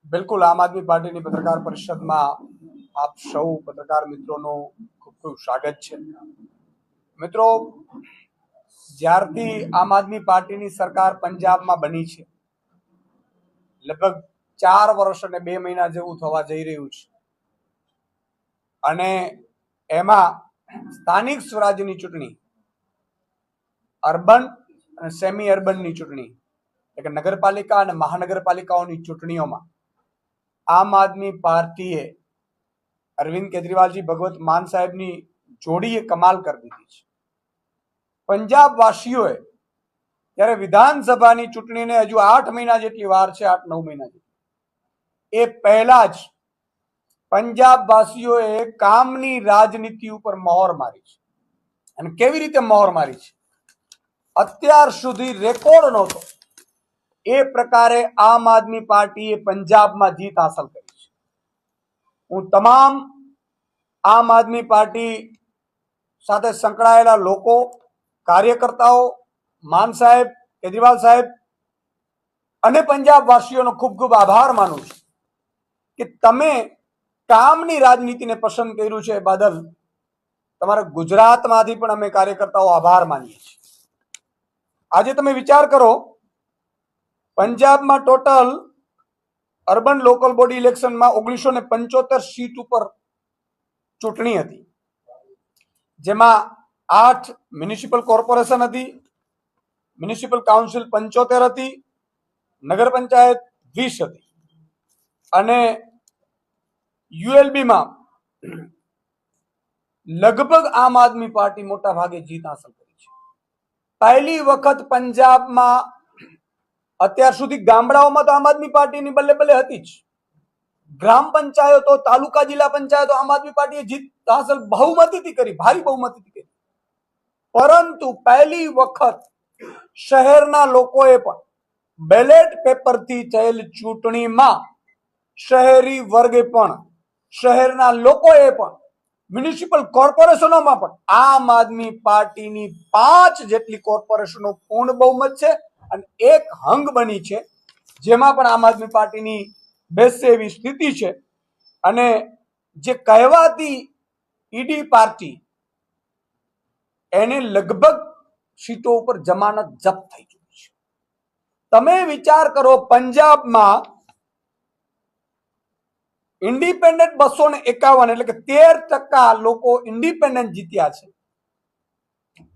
બિલકુલ આમ આદમી પાર્ટીની પત્રકાર પરિષદમાં આપ સૌ પત્રકાર મિત્રોનું ખૂબ ખૂબ સ્વાગત છે। મિત્રો, જ્યારથી આમ આદમી પાર્ટીની સરકાર પંજાબમાં બની છે, લગભગ 4 વર્ષ અને 2 મહિના જેવું થવા જઈ રહ્યું છે, અને એમાં સ્થાનિક સ્વરાજ્યની ચૂંટણી, અર્બન અને સેમી અર્બનની ચૂંટણી, એટલે કે નગરપાલિકા અને મહાનગરપાલિકાઓની ચૂંટણીઓમાં આમ આદમી પાર્ટીએ અરવિંદ કેજરીવાલજી ભગવત માન સાહેબની જોડીએ કમાલ કરી દીધી છે। પંજાબ વાસીઓએ ત્યારે વિધાનસભાની ચૂંટણીને હજુ 8 મહિના જેટલી વાર છે, 8-9 મહિના જેટલી, એ પહેલા જ પંજાબ વાસીઓએ કામની રાજનીતિ ઉપર મહોર મારી છે। અને કેવી રીતે મહોર મારી છે? અત્યાર સુધી રેકોર્ડ નહોતો એ પ્રકારે આમ આદમી પાર્ટીએ પંજાબમાં જીત હાંસલ કરી છે। હું તમામ આમ આદમી પાર્ટી સાથે સંકળાયેલા લોકો, કાર્યકર્તાઓ, માન સાહેબ, કેજરીવાલ સાહેબ અને પંજાબ વાસીઓનો ખૂબ ખૂબ આભાર માનું છું કે તમે કામની રાજનીતિને પસંદ કર્યું છે। એ બદલ તમારા ગુજરાતમાંથી પણ અમે કાર્યકર્તાઓ આભાર માનીએ છીએ। આજે તમે વિચાર કરો, પંજાબમાં ટોટલ અર્બન લોકલ બોડી ઇલેક્શનમાં 1975 સીટ ઉપર ચૂંટણી હતી, જેમાં 8 મ્યુનિસિપલ કોર્પોરેશન હતી, મ્યુનિસિપલ કાઉન્સિલ 75 હતી, નગર પંચાયત 20 હતી, અને યુએલબીમાં લગભગ આમ આદમી પાર્ટી મોટા ભાગે જીત હાંસલ કરી છે। પહેલી વખત પંજાબમાં, અત્યાર સુધી ગામડાઓમાં તો આમ આદમી પાર્ટીની બલ્લે બલ્લે હતી જ, ગ્રામ પંચાયતો, તાલુકા જિલ્લા પંચાયતો આમ આદમી પાર્ટીએ જીત હાંસલ બહુમતીથી કરી, ભારી બહુમતીથી કરી, પરંતુ પહેલી વખત શહેરના લોકોએ પણ બેલેટ પેપરથી થયેલ ચૂંટણીમાં શહેરી વર્ગે પણ, શહેરના લોકોએ પણ, મ્યુનિસિપલ કોર્પોરેશનોમાં પણ આમ આદમી પાર્ટીની 5 જેટલી કોર્પોરેશનો પૂર્ણ બહુમત છે અને 1 હંગ બની છે, જેમાં પણ આમ આદમી પાર્ટીની બેસે એવી સ્થિતિ છે। અને જે કહેવાતી ઈડી પાર્ટી, એને લગભગ સીટો ઉપર જમાનત જપ્ત થઈ ચૂકી છે। તમે વિચાર કરો, પંજાબમાં ઇન્ડિપેન્ડન્ટ 251, એટલે કે 13% લોકો ઇન્ડિપેન્ડન્ટ જીત્યા છે,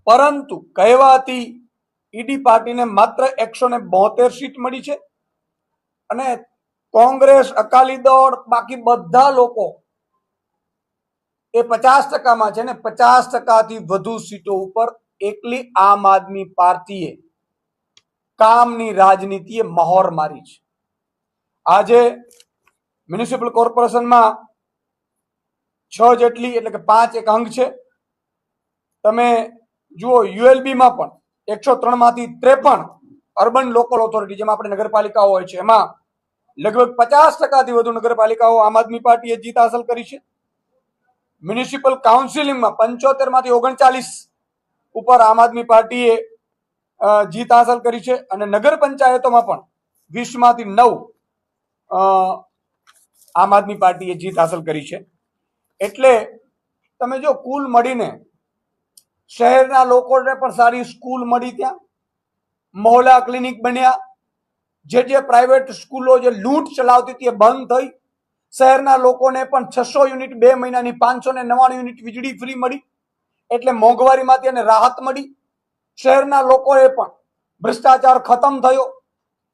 પરંતુ કહેવાતી ઈડી પાર્ટીને માત્ર 172 સીટ મળી છે, અને કોંગ્રેસ, અકાલી દળ, બાકી બધા લોકો એ 50%માં છે ને 50%થી વધુ સીટો ઉપર એકલી આમ આદમી પાર્ટીએ કામની રાજનીતિએ મહોર મારી છે। આજે મ્યુનિસિપલ કોર્પોરેશનમાં 6 જેટલી, એટલે કે 5 એક અંક છે। તમે જુઓ, યુએલબીમાં પણ 103 માંથી 53 અર્બન લોકલ ઓથોરિટી, જેમાં આપણે નગરપાલિકાઓ હોય છે, એમાં લગભગ 50%થી વધુ નગરપાલિકાઓ આમ આદમી પાર્ટીએ જીત હાંસલ કરી છે। મ્યુનિસિપલ કાઉન્સિલિંગમાં 75 માંથી 39 ઉપર આમ આદમી પાર્ટીએ જીત હાંસલ કરી છે, અને નગર પંચાયતોમાં પણ 20 માંથી 9 આમ આદમી પાર્ટીએ જીત હાંસલ કરી છે। એટલે તમે જો કુલ મળીને શહેરના લોકોને પણ સારી સ્કૂલ મળી, ત્યાં મોહલ્લા ક્લિનિક બન્યા, જે પ્રાઇવેટ સ્કૂલો જે લૂંટ ચલાવતી હતી એ બંધ થઈ, શહેરના લોકોને પણ 600 યુનિટ 2 મહિનાની 599 યુનિટ વીજળી ફ્રી મળી, એટલે મોંઘવારીમાંથી એને રાહત મળી। શહેરના લોકોએ પણ ભ્રષ્ટાચાર ખતમ થયો,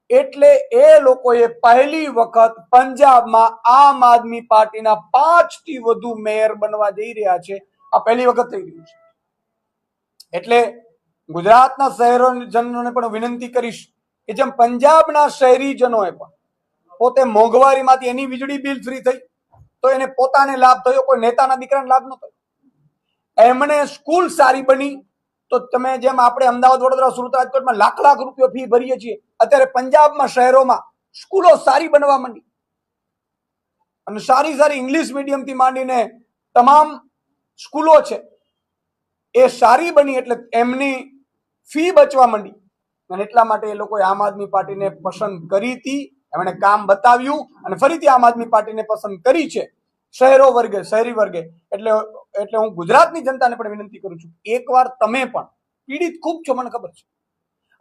એટલે એ લોકોએ પહેલી વખત પંજાબમાં આમ આદમી પાર્ટીના 5 થી વધુ મેયર બનવા જઈ રહ્યા છે। આ પહેલી વખત થઈ રહ્યું છે। એટલે ગુજરાતના શહેરીજનોને પણ વિનંતી કરીશ કે જેમ પંજાબના શહેરીજનોએ પણ પોતે મોંઘવારીમાંથી એની વીજળી બિલ ફ્રી થઈ તો એને પોતાને લાભ થયો, કોઈ નેતાના દીકરાને લાભ ન થયો। એમને સ્કૂલ સારી બની તો તમે જેમ આપણે અમદાવાદ, વડોદરા, સુરત, રાજકોટમાં લાખ લાખ રૂપિયા ફી ભરીએ છીએ, અત્યારે પંજાબમાં શહેરોમાં સ્કૂલો સારી બનવા માંડી, અને સારી સારી ઇંગ્લિશ મીડિયમથી માંડીને તમામ સ્કૂલો છે એ સારી બની, એટલે એમની ફી બચવા માંડી, અને એટલા માટે એ લોકોએ આમ આદમી પાર્ટીને પસંદ કરી હતી એમણે કામ બતાવ્યું અને ફરીથી આમ આદમી પાર્ટીને પસંદ કરી છે શહેરી વર્ગે. એટલે હું ગુજરાતની જનતાને પણ વિનંતી કરું છું, એકવાર તમે પણ પીડિત ખૂબ છો, મને ખબર છે,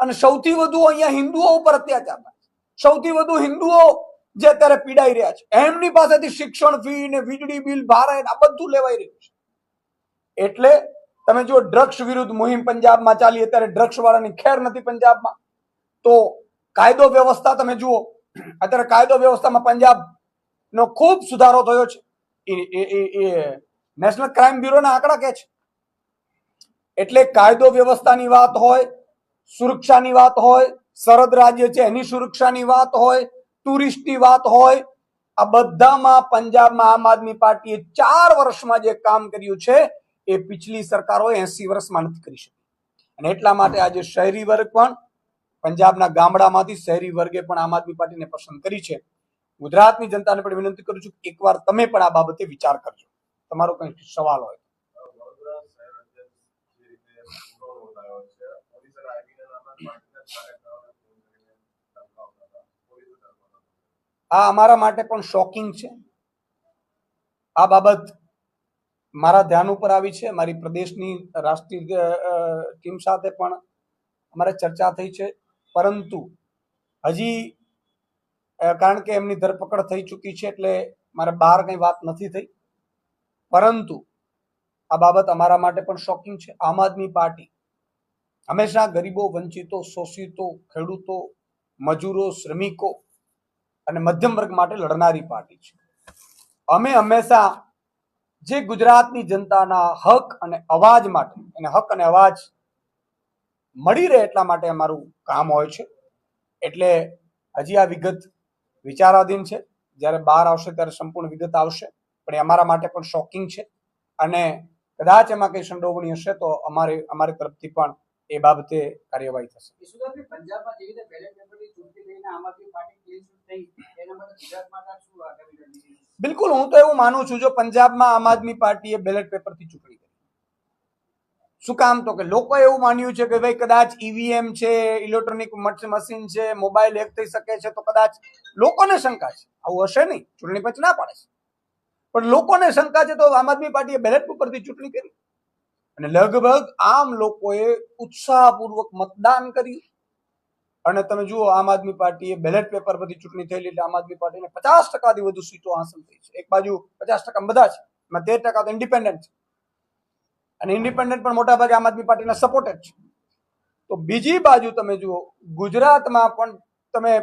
અને સૌથી વધુ અહીંયા હિન્દુઓ ઉપર અત્યાચાર થાય છે. સૌથી વધુ હિન્દુઓ જે અત્યારે પીડાઈ રહ્યા છે, એમની પાસેથી શિક્ષણ ફી ને વીજળી બિલ ભારે આ બધું લેવાઈ રહ્યું છે. એટલે તમે જો ડ્રગ્સ વિરુદ્ધ મુહિમ પંજાબમાં ચાલી, અત્યારે ડ્રગ્સ વાળાની ખેર નથી પંજાબમાં. તો કાયદો વ્યવસ્થા તમે જુઓ, અત્યારે કાયદો વ્યવસ્થામાં પંજાબનો ખૂબ સુધારો થયો છે. એ નેશનલ ક્રાઇમ બ્યુરોના આંકડા કહે છે. એટલે કાયદો વ્યવસ્થાની વાત હોય, સુરક્ષાની વાત હોય, સરહદ રાજ્ય છે એની સુરક્ષાની વાત હોય, ટુરિસ્ટની વાત હોય, આ બધામાં પંજાબમાં આમ આદમી પાર્ટીએ 4 વર્ષમાં જે કામ કર્યું છે એ પિછલી સરકારોએ 80 વર્ષમાં નથી કરી શકી. અને એટલા માટે આજે શહેરી વર્ગ પણ પંજાબના ગામડામાંથી શહેરી વર્ગે પણ આમ આદમી પાર્ટીને પસંદ કરી છે. ગુજરાતની જનતાને પણ વિનંતી કરું છું કે એકવાર તમે પણ આ બાબતે વિચાર કરજો. તમારો કંઈ સવાલ હોય. આ અમારા માટે પણ શોકિંગ છે. આ બાબત મારા ધ્યાન ઉપર આવી છે. મારી પ્રદેશની રાષ્ટ્રીય ટીમ સાથે પણ અમારે ચર્ચા થઈ છે, પરંતુ હજી કારણ કે એમની ધરપકડ થઈ ચૂકી છે એટલે મારે બહાર કંઈ વાત નથી થઈ. પરંતુ આ બાબત અમારા માટે પણ શોકિંગ છે. આમ આદમી પાર્ટી હંમેશા ગરીબો, વંચિતો, શોષિતો, ખેડૂતો, મજૂરો, શ્રમિકો અને મધ્યમ વર્ગ માટે લડનારી પાર્ટી છે. અમે હંમેશા જે ગુજરાતની જનતાના હક અને અવાજ માટે, એને હક અને અવાજ મળી રહે એટલા માટે અમારું કામ હોય છે. એટલે હજી આ વિગત વિચારાધીન છે. જ્યારે બહાર આવશે ત્યારે સંપૂર્ણ વિગત આવશે. પણ એ અમારા માટે પણ શોકિંગ છે અને કદાચ એમાં કંઈ સંડોવણી હશે તો અમારી તરફથી પણ એ બાબતે કાર્યવાહી થશે. પંજાબમાં જેવી રીતે બેલેટ પેપરની ચૂંટણી લઈને આમ આદમી પાર્ટી ક્લીન સ્વીપ થઈ, એના માટે ગુજરાતમાં શું આગામી? બિલકુલ, હું તો એવું માનું છું, જો પંજાબમાં આમ આદમી પાર્ટીએ બેલેટ પેપરથી ચૂંટણી કરી. શું કામ? તો કે લોકો એવું માન્યું છે કે ભાઈ કદાચ ઈવીએમ છે, ઇલેક્ટ્રોનિક મશીન છે, મોબાઈલ હેક થઈ શકે છે, તો કદાચ લોકોને શંકા છે. આવું હશે નહીં, ચૂંટણી પંચ ના પાડે છે, પણ લોકોને શંકા છે. તો આમ આદમી પાર્ટીએ બેલેટ પેપરથી ચૂંટણી કરી અને લગભગ આમ લોકોએ ઉત્સાહપૂર્વક મતદાન કર્યું. અને તમે જુઓ, આમ આદમી પાર્ટીએ બેલેટ પેપર પરથી ચૂંટણી થયેલી એટલે આમ આદમી પાર્ટીને 50%થી વધુ સીટો હાંસલ થઈ છે. એક બાજુ 50% બધા છે, એમાં 13% તો ઇન્ડિપેન્ડન્ટ છે, અને ઇન્ડિપેન્ડન્ટ પણ મોટા ભાગે આમ આદમી પાર્ટીના સપોર્ટેડ છે. તો બીજી બાજુ તમે જુઓ, ગુજરાતમાં પણ તમે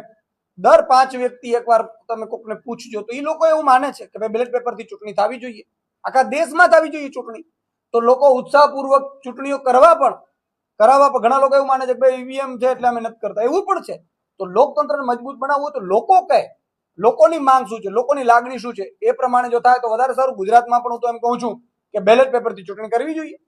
દર 5 વ્યક્તિ એકવાર તમે કોકને પૂછજો તો એ લોકો એવું માને છે કે ભાઈ બેલેટ પેપરથી ચૂંટણી થવી જોઈએ, આખા દેશમાં થવી જોઈએ ચૂંટણી. તો લોકો ઉત્સાહપૂર્વક ચૂંટણીઓ કરાવવા પણ ઘણા લોકો એવું માને છે કે ભાઈ ઈવીએમ છે એટલે અમે નથી કરતા, એવું પણ છે. તો લોકતંત્રને મજબૂત બનાવવું તો લોકો કહે, લોકોની માંગ શું છે, લોકોની લાગણી શું છે, એ પ્રમાણે જો થાય તો વધારે સારું. ગુજરાતમાં પણ હું તો એમ કહું છું કે બેલેટ પેપરથી ચૂંટણી કરવી જોઈએ.